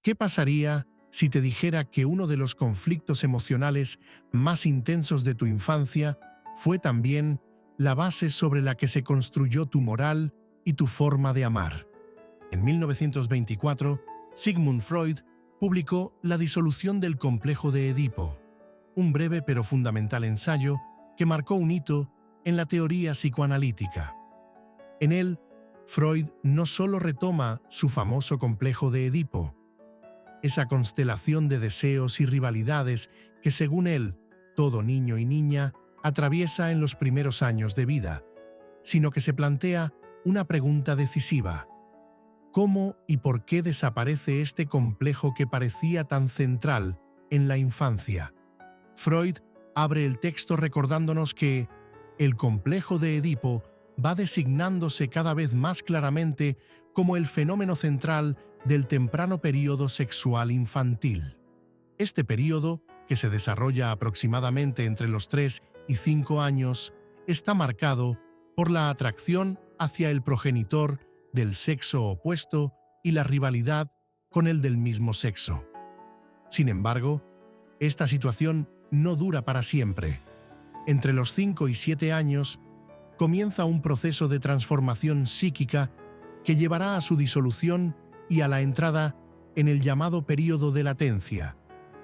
¿Qué pasaría si te dijera que uno de los conflictos emocionales más intensos de tu infancia fue también la base sobre la que se construyó tu moral y tu forma de amar? En 1924, Sigmund Freud publicó La disolución del complejo de Edipo, un breve pero fundamental ensayo que marcó un hito en la teoría psicoanalítica. En él, Freud no solo retoma su famoso complejo de Edipo, esa constelación de deseos y rivalidades que, según él, todo niño y niña atraviesa en los primeros años de vida, sino que se plantea una pregunta decisiva: ¿cómo y por qué desaparece este complejo que parecía tan central en la infancia? Freud abre el texto recordándonos que el complejo de Edipo va designándose cada vez más claramente como el fenómeno central del temprano período sexual infantil. Este período, que se desarrolla aproximadamente entre los 3 y 5 años, está marcado por la atracción hacia el progenitor del sexo opuesto y la rivalidad con el del mismo sexo. Sin embargo, esta situación no dura para siempre. Entre los 5 y 7 años, comienza un proceso de transformación psíquica que llevará a su disolución y a la entrada en el llamado período de latencia,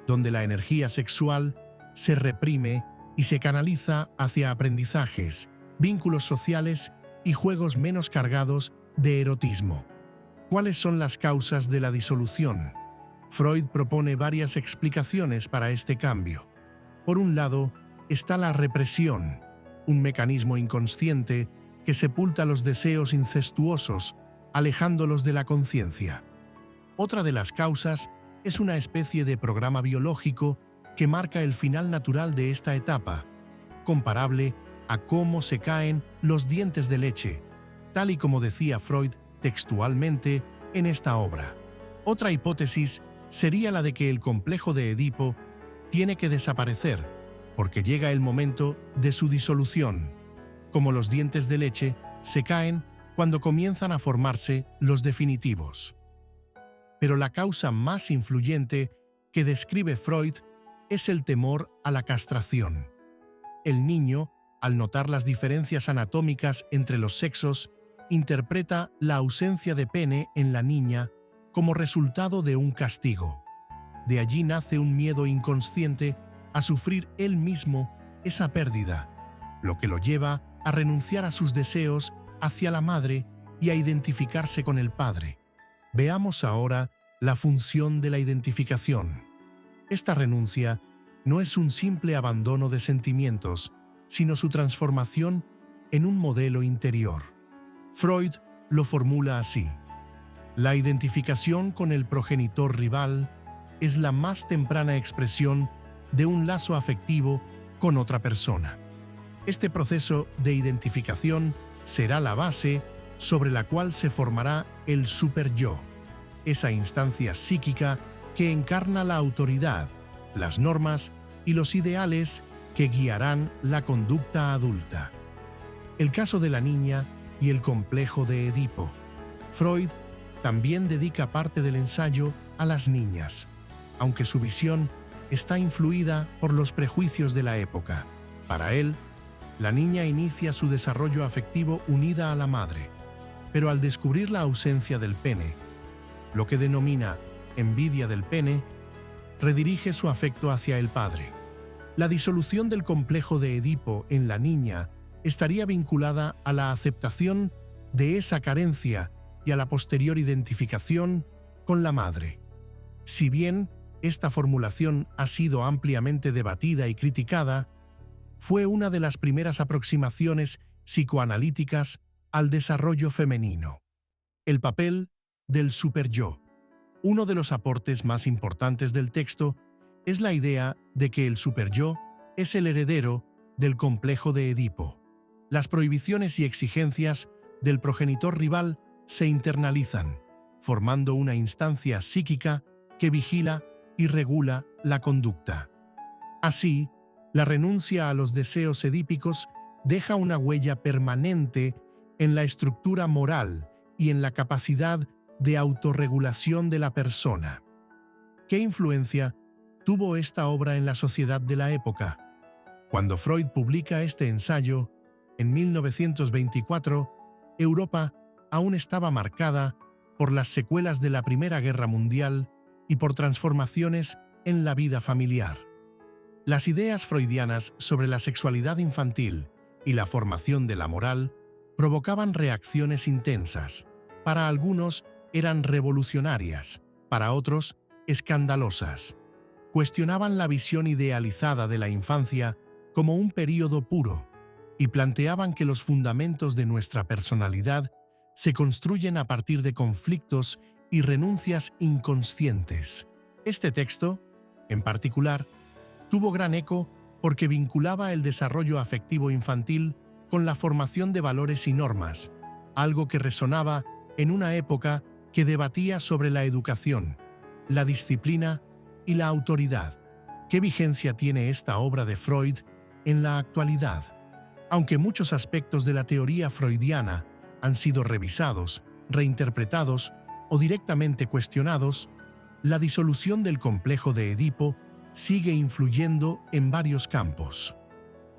donde la energía sexual se reprime y se canaliza hacia aprendizajes, vínculos sociales y juegos menos cargados de erotismo. ¿Cuáles son las causas de la disolución? Freud propone varias explicaciones para este cambio. Por un lado, está la represión, un mecanismo inconsciente que sepulta los deseos incestuosos, alejándolos de la conciencia. Otra de las causas es una especie de programa biológico que marca el final natural de esta etapa, comparable a cómo se caen los dientes de leche, tal y como decía Freud textualmente en esta obra. Otra hipótesis sería la de que el complejo de Edipo tiene que desaparecer porque llega el momento de su disolución, como los dientes de leche se caen cuando comienzan a formarse los definitivos. Pero la causa más influyente que describe Freud es el temor a la castración. El niño, al notar las diferencias anatómicas entre los sexos, interpreta la ausencia de pene en la niña como resultado de un castigo. De allí nace un miedo inconsciente a sufrir él mismo esa pérdida, lo que lo lleva a renunciar a sus deseos hacia la madre y a identificarse con el padre. Veamos ahora la función de la identificación. Esta renuncia no es un simple abandono de sentimientos, sino su transformación en un modelo interior. Freud lo formula así: la identificación con el progenitor rival es la más temprana expresión de un lazo afectivo con otra persona. Este proceso de identificación será la base sobre la cual se formará el superyo, esa instancia psíquica que encarna la autoridad, las normas y los ideales que guiarán la conducta adulta. El caso de la niña y el complejo de Edipo. Freud también dedica parte del ensayo a las niñas, aunque su visión está influida por los prejuicios de la época. Para él, la niña inicia su desarrollo afectivo unida a la madre, pero al descubrir la ausencia del pene, lo que denomina envidia del pene, redirige su afecto hacia el padre. La disolución del complejo de Edipo en la niña estaría vinculada a la aceptación de esa carencia y a la posterior identificación con la madre. Si bien esta formulación ha sido ampliamente debatida y criticada, fue una de las primeras aproximaciones psicoanalíticas al desarrollo femenino. El papel del superyo. Uno de los aportes más importantes del texto es la idea de que el superyo es el heredero del complejo de Edipo. Las prohibiciones y exigencias del progenitor rival se internalizan, formando una instancia psíquica que vigila y regula la conducta. Así, la renuncia a los deseos edípicos deja una huella permanente en la estructura moral y en la capacidad de autorregulación de la persona. ¿Qué influencia tuvo esta obra en la sociedad de la época? Cuando Freud publica este ensayo, en 1924, Europa aún estaba marcada por las secuelas de la Primera Guerra Mundial y por transformaciones en la vida familiar. Las ideas freudianas sobre la sexualidad infantil y la formación de la moral provocaban reacciones intensas. Para algunos eran revolucionarias, para otros escandalosas. Cuestionaban la visión idealizada de la infancia como un período puro y planteaban que los fundamentos de nuestra personalidad se construyen a partir de conflictos y renuncias inconscientes. Este texto, en particular, tuvo gran eco porque vinculaba el desarrollo afectivo infantil con la formación de valores y normas, algo que resonaba en una época que debatía sobre la educación, la disciplina y la autoridad. ¿Qué vigencia tiene esta obra de Freud en la actualidad? Aunque muchos aspectos de la teoría freudiana han sido revisados, reinterpretados o directamente cuestionados, la disolución del complejo de Edipo sigue influyendo en varios campos.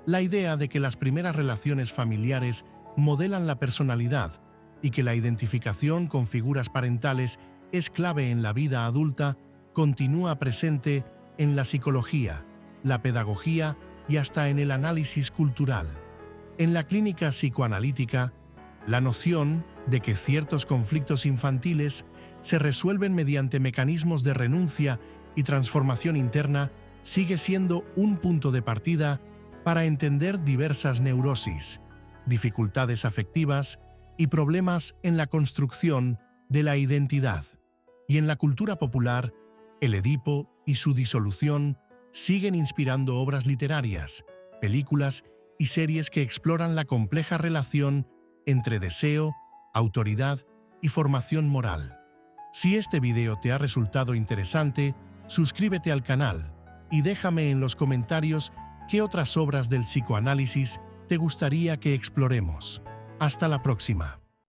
La idea de que las primeras relaciones familiares modelan la personalidad y que la identificación con figuras parentales es clave en la vida adulta continúa presente en la psicología, la pedagogía y hasta en el análisis cultural. En la clínica psicoanalítica, la noción de que ciertos conflictos infantiles se resuelven mediante mecanismos de renuncia y transformación interna sigue siendo un punto de partida para entender diversas neurosis, dificultades afectivas y problemas en la construcción de la identidad. Y en la cultura popular, el Edipo y su disolución siguen inspirando obras literarias, películas y series que exploran la compleja relación entre deseo, autoridad y formación moral. Si este video te ha resultado interesante, suscríbete al canal y déjame en los comentarios qué otras obras del psicoanálisis te gustaría que exploremos. Hasta la próxima.